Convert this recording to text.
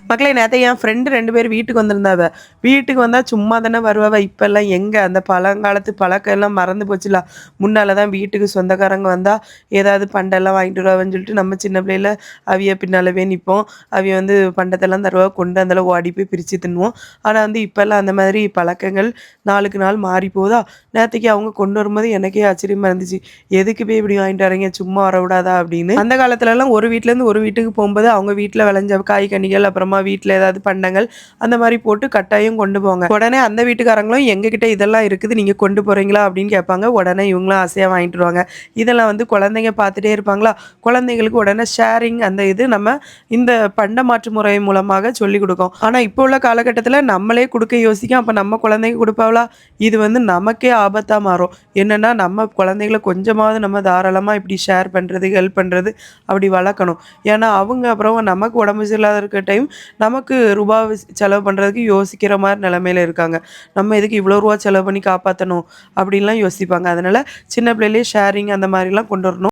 மக்களே நேத்து என் ஃப்ரெண்டு 2 பேர் வீட்டுக்கு வந்திருந்தாவ. வீட்டுக்கு வந்தா சும்மா தானே வருவாவ. இப்பல்லாம் எங்க அந்த பழங்காலத்து பழக்கம் எல்லாம் மறந்து போச்சுல. முன்னால தான் வீட்டுக்கு சொந்தக்காரங்க வந்தா ஏதாவது பண்டெல்லாம் வாங்கிட்டு வருவாவன்னு சொல்லிட்டு நம்ம சின்ன பிள்ளையில அவிய பின்னாலவே நிப்போம். அவிய வந்து பண்டத்தெல்லாம் தருவா. கொண்டு அந்தளவு ஓடி போய் பிரிச்சு தின்னுவோம். ஆனா வந்து இப்பல்லாம் அந்த மாதிரி பழக்கங்கள் நாளுக்கு நாள் மாறி போதா. நேத்தைக்கு அவங்க கொண்டு வரும்போது எனக்கே ஆச்சரியமா இருந்துச்சு. எதுக்கு போய் இப்படி வாங்கிட்டு வரீங்க? சும்மா வரவிடாதா அப்படின்னு. அந்த காலத்துலலாம் ஒரு வீட்லேருந்து ஒரு வீட்டுக்கு போம்போது அவங்க வீட்ல விளைஞ்ச காய் கனிகள் அப்புறமா வீட்ல ஏதாவது பண்டங்கள் அந்த மாதிரி போட்டு கட்டாயம் கொண்டு போங்க. உடனே அந்த வீட்டுக்காரங்களும் எங்ககிட்ட இதெல்லாம் இருக்குது நீங்க கொண்டு போறீங்களா அப்படின்னு கேட்பாங்க. உடனே இவங்களும் ஆசையா வாங்கிட்டு வருவாங்க. இதெல்லாம் வந்து குழந்தைங்க பார்த்துட்டே இருப்பாங்களா. குழந்தைங்களுக்கு உடனே ஷேரிங் அந்த இது நம்ம இந்த பண்ட மாற்று முறை மூலமாக சொல்லிக் கொடுக்கும். ஆனா இப்போ உள்ள காலகட்டத்தில் நம்மளே கொடுக்க யோசிக்கும். அப்ப நம்ம குழந்தைங்க கொடுப்பாங்களா? இது வந்து நமக்கே ஆபத்தா மாறும். என்னன்னா நம்ம குழந்தைகளை கொஞ்சமாவது நம்ம தாராளமா இப்படி ஷேர் பண்றது ஹெல்ப் பண்றது அப்படி வளர்க்கணும். ஏன்னா அவங்க அப்புறம் நமக்கு உடம்பு சரியில்லாத இருக்க டைம் நமக்கு ரூபா செலவு பண்ணுறதுக்கு யோசிக்கிற மாதிரி நிலமையில இருக்காங்க. நம்ம எதுக்கு இவ்வளோ ரூபா செலவு பண்ணி காப்பாற்றணும் அப்படின்லாம் யோசிப்பாங்க. அதனால சின்ன பிள்ளையிலேயே ஷேரிங் அந்த மாதிரிலாம் கொண்டு வரணும்.